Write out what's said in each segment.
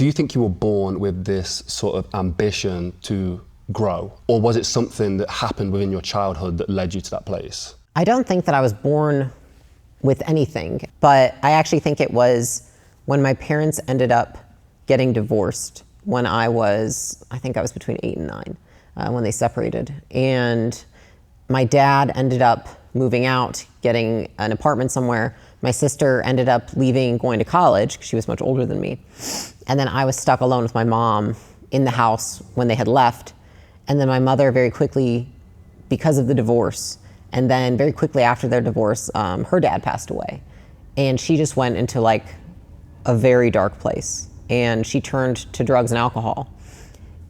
Do you think you were born with this sort of ambition to grow? Or was it something that happened within your childhood that led you to that place? I don't think that I was born with anything, but I actually think it was when my parents ended up getting divorced when I think I was between 8 and 9 when they separated. And my dad ended up moving out, getting an apartment somewhere. My sister ended up leaving, going to college, because she was much older than me. And then I was stuck alone with my mom in the house when they had left. And then my mother very quickly, because of the divorce, and then very quickly after their divorce, her dad passed away. And she just went into like a very dark place. And she turned to drugs and alcohol.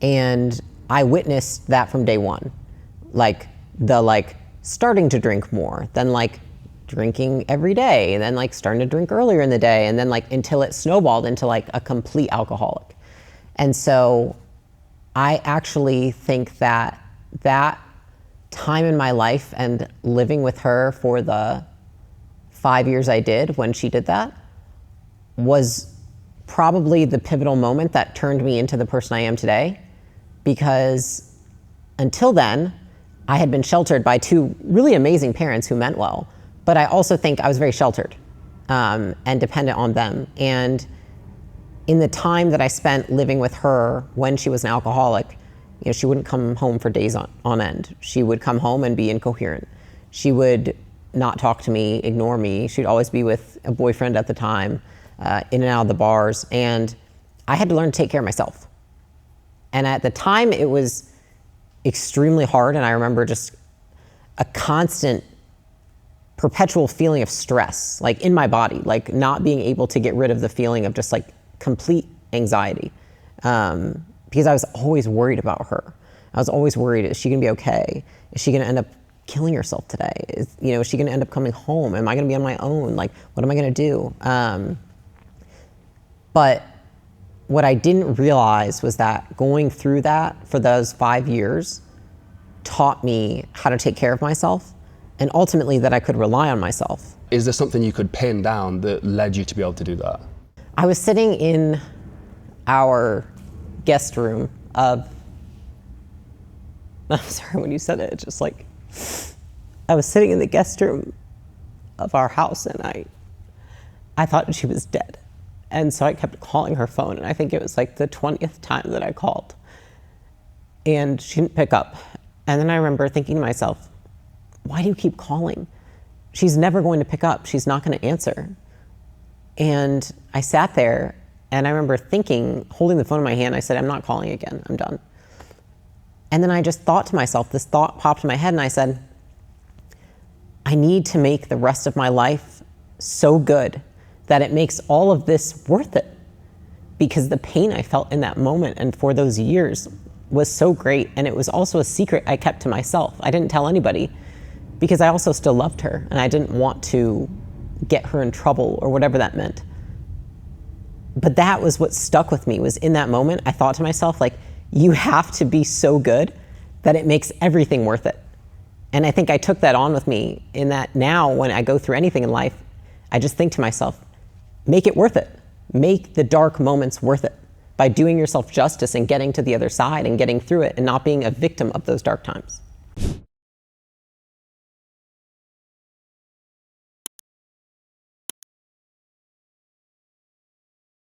And I witnessed that from day one. Like starting to drink more, then like drinking every day, and then like starting to drink earlier in the day, and then like until it snowballed into like a complete alcoholic. And so I actually think that time in my life and living with her for the 5 years I did when she did that was probably the pivotal moment that turned me into the person I am today. Because until then, I had been sheltered by 2 really amazing parents who meant well, but I also think I was very sheltered and dependent on them. And in the time that I spent living with her when she was an alcoholic, you know, she wouldn't come home for days on end. She would come home and be incoherent. She would not talk to me, ignore me. She'd always be with a boyfriend at the time, in and out of the bars. And I had to learn to take care of myself. And at the time, it was extremely hard. And I remember just a constant, perpetual feeling of stress, like in my body, like not being able to get rid of the feeling of just like complete anxiety. Because I was always worried about her. I was always worried, is she gonna be okay? Is she gonna end up killing herself today? Is she gonna end up coming home? Am I gonna be on my own? Like, what am I gonna do? But what I didn't realize was that going through that for those 5 years taught me how to take care of myself, and ultimately that I could rely on myself. Is there something you could pin down that led you to be able to do that? I was sitting in our guest room I'm sorry, when you said it, it's just like, I was sitting in the guest room of our house and I thought she was dead. And so I kept calling her phone, and I think it was like the 20th time that I called. And she didn't pick up. And then I remember thinking to myself, why do you keep calling? She's never going to pick up. She's not going to answer. And I sat there, and I remember thinking, holding the phone in my hand, I said, I'm not calling again. I'm done. And then I just thought to myself, this thought popped in my head, and I said, I need to make the rest of my life so good that it makes all of this worth it. Because the pain I felt in that moment and for those years was so great. And it was also a secret I kept to myself. I didn't tell anybody because I also still loved her, and I didn't want to get her in trouble or whatever that meant. But that was what stuck with me, was in that moment, I thought to myself, like, you have to be so good that it makes everything worth it. And I think I took that on with me, in that now when I go through anything in life, I just think to myself, make it worth it. Make the dark moments worth it by doing yourself justice and getting to the other side and getting through it and not being a victim of those dark times.